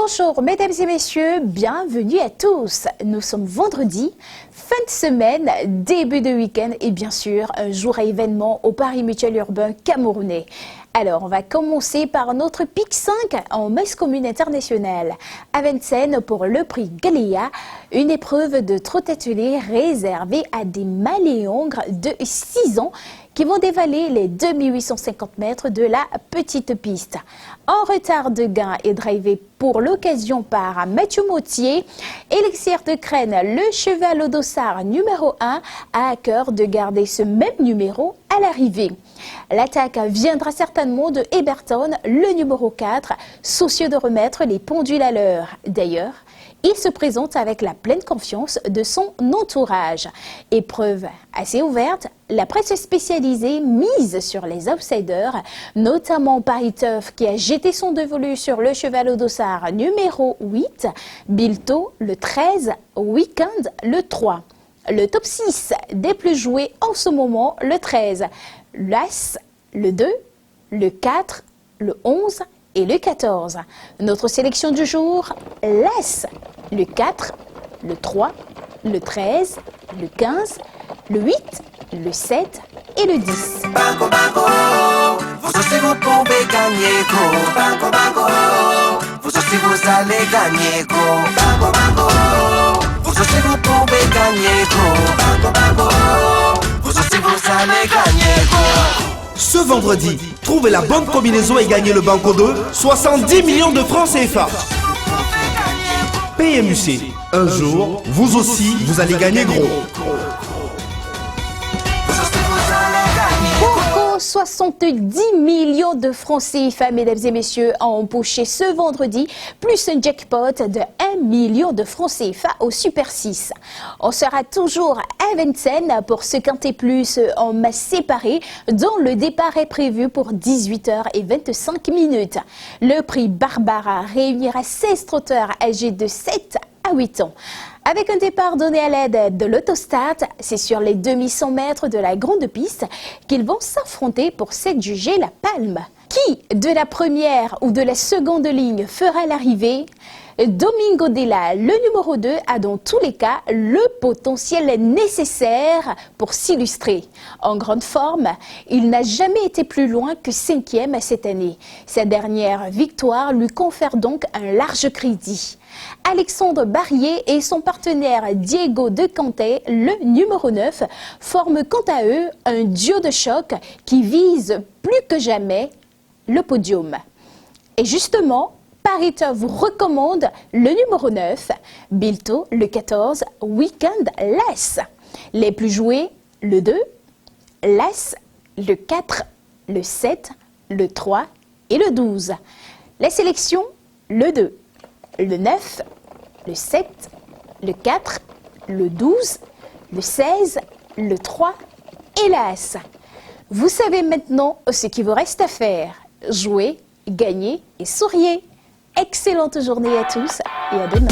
Bonjour mesdames et messieurs, bienvenue à tous. Nous sommes vendredi, fin de semaine, début de week-end et bien sûr un jour à événement au Paris Mutuel Urbain camerounais. Alors on va commencer par notre pic 5 en masse commune internationale. À Vincennes pour le prix Galéa, une épreuve de trot attelé réservée à des maléongres de 6 ans qui vont dévaler les 2850 mètres de la petite piste. En retard de gain et drivé pour l'occasion par Mathieu Mautier, Élixir de Crène, le cheval au dossard numéro 1, a à cœur de garder ce même numéro à l'arrivée. L'attaque viendra certainement de Eberton, le numéro 4, soucieux de remettre les pendules à l'heure. D'ailleurs, il se présente avec la pleine confiance de son entourage. Épreuve assez ouverte, la presse spécialisée mise sur les outsiders, notamment Paris Turf qui a jeté son dévolu sur le cheval au dossard numéro 8, Bilto le 13, Weekend le 3. Le top 6 des plus joués en ce moment, le 13, l'As, le 2, le 4, le 11 et le 14. Notre sélection du jour, l'As, le 4, le 3, le 13, le 15, le 8, le 7 et le 10. Banco, banco, vous aussi vous pouvez gagner, go. Banco, banco, vous aussi vous allez gagner, go. Banco, banco, vous aussi vous pouvez gagner, go. Banco, banco, vous aussi vous allez gagner, go. Ce vendredi, trouvez la bonne combinaison et gagnez le Banco 2, 70 millions de francs CFA. PMUC, un jour, vous aussi, vous allez gagner gros. 70 millions de francs CFA, mesdames et messieurs, a empoché ce vendredi, plus un jackpot de 1 million de francs CFA au Super 6. On sera toujours à Vincennes pour ce quintet plus en masse séparée, dont le départ est prévu pour 18h25. Le prix Barbara réunira 16 trotteurs âgés de 7 à 8 ans. Avec un départ donné à l'aide de l'autostart, c'est sur les 2100 mètres de la grande piste qu'ils vont s'affronter pour s'adjuger la palme. Qui de la première ou de la seconde ligne fera l'arrivée? Domingo Della, le numéro 2, a dans tous les cas le potentiel nécessaire pour s'illustrer. En grande forme, il n'a jamais été plus loin que 5e cette année. Sa dernière victoire lui confère donc un large crédit. Alexandre Barrier et son partenaire Diego De Cantet, le numéro 9, forment quant à eux un duo de choc qui vise plus que jamais le podium. Et justement, Paris Turf vous recommande le numéro 9, Bilto le 14, Weekend l'As. Les plus joués, le 2, l'As, le 4, le 7, le 3 et le 12. La sélection, le 2, le 9, le 7, le 4, le 12, le 16, le 3 et l'As. Vous savez maintenant ce qu'il vous reste à faire. Jouer, gagner et souriez. Excellente journée à tous et à demain.